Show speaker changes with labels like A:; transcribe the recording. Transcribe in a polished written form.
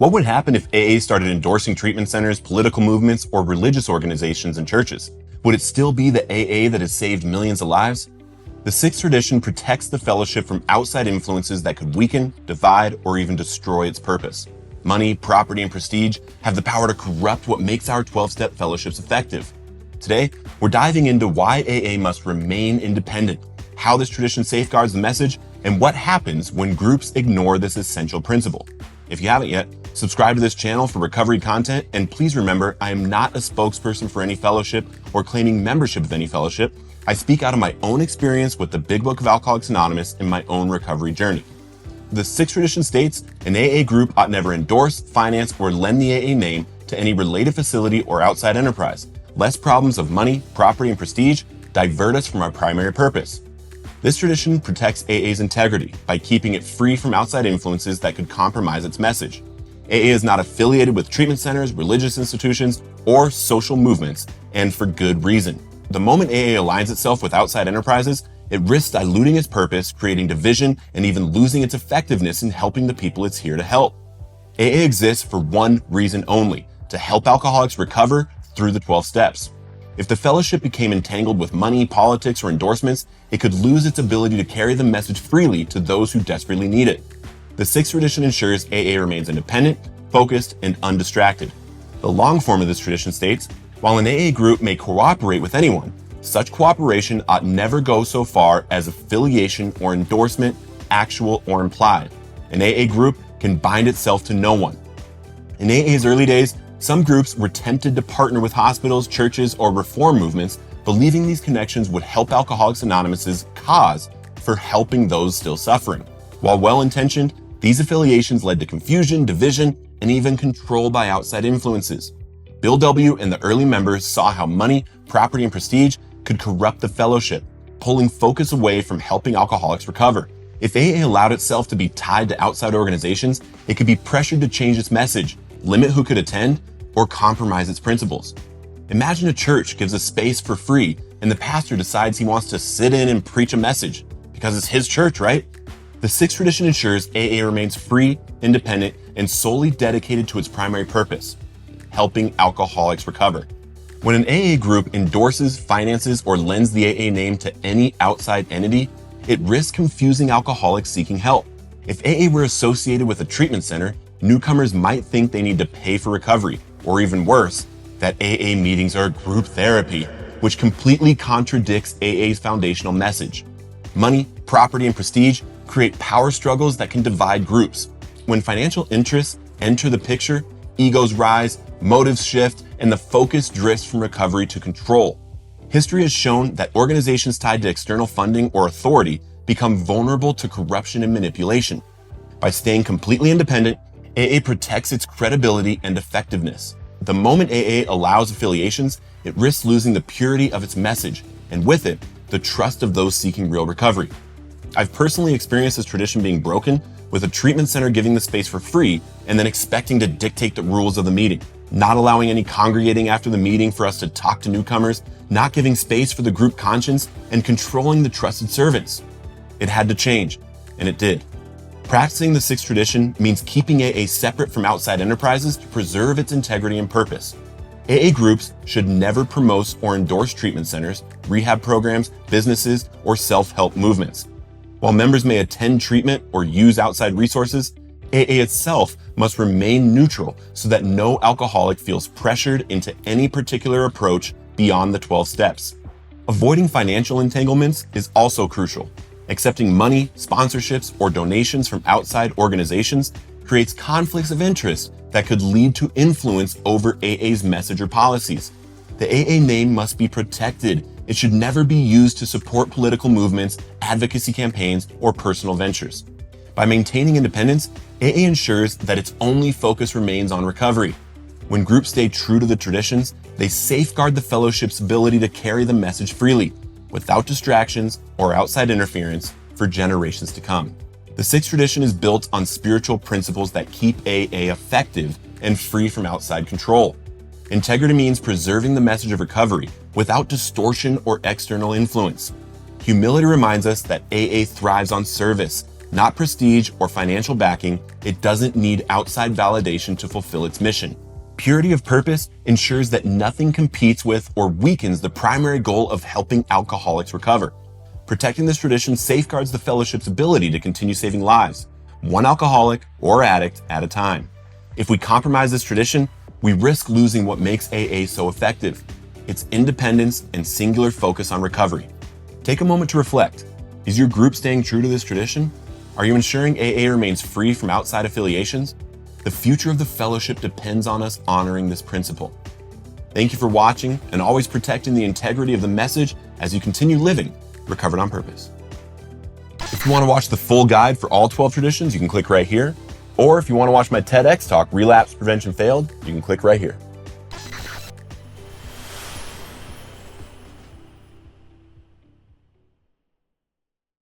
A: What would happen if AA started endorsing treatment centers, political movements, or religious organizations and churches? Would it still be the AA that has saved millions of lives? The sixth tradition protects the fellowship from outside influences that could weaken, divide, or even destroy its purpose. Money, property, and prestige have the power to corrupt what makes our 12-step fellowships effective. Today, we're diving into why AA must remain independent, how this tradition safeguards the message, and what happens when groups ignore this essential principle. If you haven't yet, subscribe to this channel for recovery content, and please remember, I am not a spokesperson for any fellowship or claiming membership of any fellowship. I speak out of my own experience with the Big Book of Alcoholics Anonymous in my own recovery journey. The sixth tradition states, an AA group ought never endorse, finance, or lend the AA name to any related facility or outside enterprise, lest problems of money, property, and prestige divert us from our primary purpose. This tradition protects AA's integrity by keeping it free from outside influences that could compromise its message. AA is not affiliated with treatment centers, religious institutions, or social movements, and for good reason. The moment AA aligns itself with outside enterprises, it risks diluting its purpose, creating division, and even losing its effectiveness in helping the people it's here to help. AA exists for one reason only, to help alcoholics recover through the 12 steps. If the fellowship became entangled with money, politics, or endorsements, it could lose its ability to carry the message freely to those who desperately need it. The sixth tradition ensures AA remains independent, focused, and undistracted. The long form of this tradition states, while an AA group may cooperate with anyone, such cooperation ought never go so far as affiliation or endorsement, actual or implied. An AA group can bind itself to no one. In AA's early days, some groups were tempted to partner with hospitals, churches, or reform movements, believing these connections would help Alcoholics Anonymous's cause for helping those still suffering. While well-intentioned, these affiliations led to confusion, division, and even control by outside influences. Bill W. and the early members saw how money, property, and prestige could corrupt the fellowship, pulling focus away from helping alcoholics recover. If AA allowed itself to be tied to outside organizations, it could be pressured to change its message, limit who could attend, or compromise its principles. Imagine a church gives a space for free and the pastor decides he wants to sit in and preach a message because it's his church, right? The sixth tradition ensures AA remains free, independent, and solely dedicated to its primary purpose, helping alcoholics recover. When an AA group endorses, finances, or lends the AA name to any outside entity, it risks confusing alcoholics seeking help. If AA were associated with a treatment center, newcomers might think they need to pay for recovery, or even worse, that AA meetings are group therapy, which completely contradicts AA's foundational message. Money, property, and prestige create power struggles that can divide groups. When financial interests enter the picture, egos rise, motives shift, and the focus drifts from recovery to control. History has shown that organizations tied to external funding or authority become vulnerable to corruption and manipulation. By staying completely independent, AA protects its credibility and effectiveness. The moment AA allows affiliations, it risks losing the purity of its message, and with it, the trust of those seeking real recovery. I've personally experienced this tradition being broken, with a treatment center giving the space for free and then expecting to dictate the rules of the meeting, not allowing any congregating after the meeting for us to talk to newcomers, not giving space for the group conscience, and controlling the trusted servants. It had to change, and it did. Practicing the sixth tradition means keeping AA separate from outside enterprises to preserve its integrity and purpose. AA groups should never promote or endorse treatment centers, rehab programs, businesses, or self-help movements. While members may attend treatment or use outside resources, AA itself must remain neutral so that no alcoholic feels pressured into any particular approach beyond the 12 steps. Avoiding financial entanglements is also crucial. Accepting money, sponsorships, or donations from outside organizations creates conflicts of interest that could lead to influence over AA's message or policies. The AA name must be protected. It should never be used to support political movements, advocacy campaigns, or personal ventures. By maintaining independence, AA ensures that its only focus remains on recovery. When groups stay true to the traditions, they safeguard the fellowship's ability to carry the message freely, without distractions or outside interference for generations to come. The sixth tradition is built on spiritual principles that keep AA effective and free from outside control. Integrity means preserving the message of recovery without distortion or external influence. Humility reminds us that AA thrives on service, Not prestige or financial backing, it doesn't need outside validation to fulfill its mission. Purity of purpose ensures that nothing competes with or weakens the primary goal of helping alcoholics recover. Protecting this tradition safeguards the fellowship's ability to continue saving lives, one alcoholic or addict at a time. If we compromise this tradition, we risk losing what makes AA so effective: its independence and singular focus on recovery. Take a moment to reflect. Is your group staying true to this tradition? Are you ensuring AA remains free from outside affiliations? The future of the fellowship depends on us honoring this principle. Thank you for watching and always protecting the integrity of the message as you continue living Recovered on Purpose. If you want to watch the full guide for all 12 traditions, you can click right here. Or if you want to watch my TEDx talk, Relapse Prevention Failed, you can click right here.